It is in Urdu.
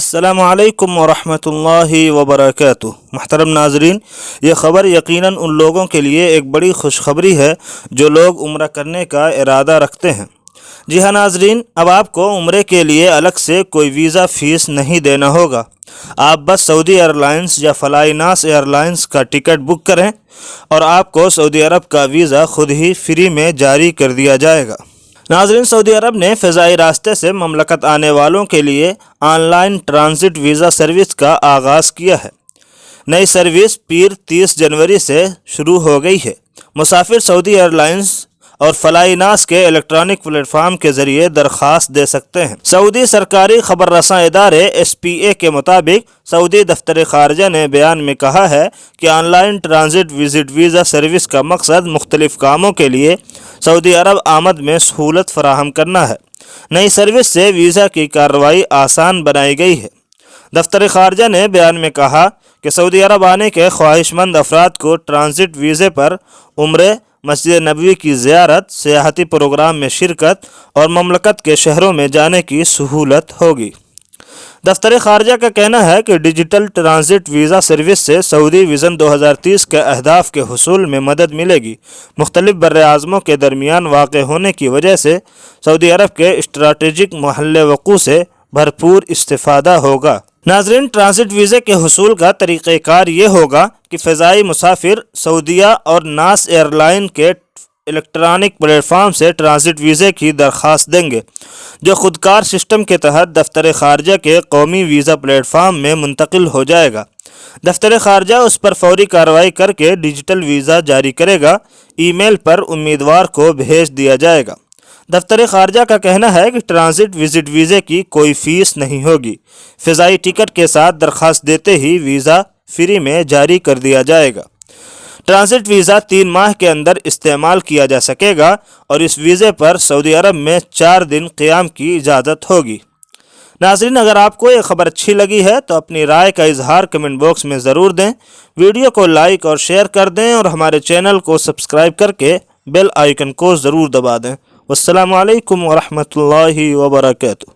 السلام علیکم ورحمۃ اللہ وبرکاتہ۔ محترم ناظرین، یہ خبر یقیناً ان لوگوں کے لیے ایک بڑی خوشخبری ہے جو لوگ عمرہ کرنے کا ارادہ رکھتے ہیں۔ جی ہاں ناظرین، اب آپ کو عمرے کے لیے الگ سے کوئی ویزا فیس نہیں دینا ہوگا۔ آپ بس سعودی ایئرلائنس یا فلائی ناس ایئرلائنس کا ٹکٹ بک کریں اور آپ کو سعودی عرب کا ویزا خود ہی فری میں جاری کر دیا جائے گا۔ ناظرین، سعودی عرب نے فضائی راستے سے مملکت آنے والوں کے لیے on line transit visa service کا آغاز کیا ہے۔ نئی سروس پیر 30 جنوری سے شروع ہو گئی ہے۔ مسافر سعودی ایئرلائنس اور فلائی ناس کے الیکٹرانک پلیٹ فارم کے ذریعے درخواست دے سکتے ہیں۔ سعودی سرکاری خبر رساں ادارے SPA کے مطابق سعودی دفتر خارجہ نے بیان میں کہا ہے کہ on line transit visit visa service کا مقصد مختلف کاموں کے لیے سعودی عرب آمد میں سہولت فراہم کرنا ہے۔ نئی سروس سے ویزا کی کارروائی آسان بنائی گئی ہے۔ دفتر خارجہ نے بیان میں کہا کہ سعودی عرب آنے کے خواہش مند افراد کو ٹرانزٹ ویزے پر عمرے، مسجد نبوی کی زیارت، سیاحتی پروگرام میں شرکت اور مملکت کے شہروں میں جانے کی سہولت ہوگی۔ دفتر خارجہ کا کہنا ہے کہ ڈیجیٹل ٹرانزٹ ویزا سروس سے سعودی وژن 2030 کے اہداف کے حصول میں مدد ملے گی۔ مختلف براعظموں کے درمیان واقع ہونے کی وجہ سے سعودی عرب کے اسٹریٹجک محل وقوع سے بھرپور استفادہ ہوگا۔ ناظرین، ٹرانزٹ ویزے کے حصول کا طریقہ کار یہ ہوگا کہ فضائی مسافر سعودیہ اور ناس ایئرلائن کے الیکٹرانک پلیٹ فارم سے ٹرانزٹ ویزے کی درخواست دیں گے، جو خودکار سسٹم کے تحت دفتر خارجہ کے قومی ویزا پلیٹ فارم میں منتقل ہو جائے گا۔ دفتر خارجہ اس پر فوری کارروائی کر کے ڈیجیٹل ویزا جاری کرے گا۔ ای میل پر امیدوار کو بھیج دیا جائے گا۔ دفتر خارجہ کا کہنا ہے کہ ٹرانزٹ وزٹ ویزے کی کوئی فیس نہیں ہوگی۔ فضائی ٹکٹ کے ساتھ درخواست دیتے ہی ویزا فری میں جاری کر دیا جائے گا۔ ٹرانزٹ ویزا 3 ماہ کے اندر استعمال کیا جا سکے گا اور اس ویزے پر سعودی عرب میں 4 دن قیام کی اجازت ہوگی۔ ناظرین، اگر آپ کو یہ خبر اچھی لگی ہے تو اپنی رائے کا اظہار کمنٹ باکس میں ضرور دیں۔ ویڈیو کو لائک اور شیئر کر دیں اور ہمارے چینل کو سبسکرائب کر کے بیل آئیکن کو ضرور دبا دیں۔ والسلام علیکم ورحمۃ اللہ وبرکاتہ۔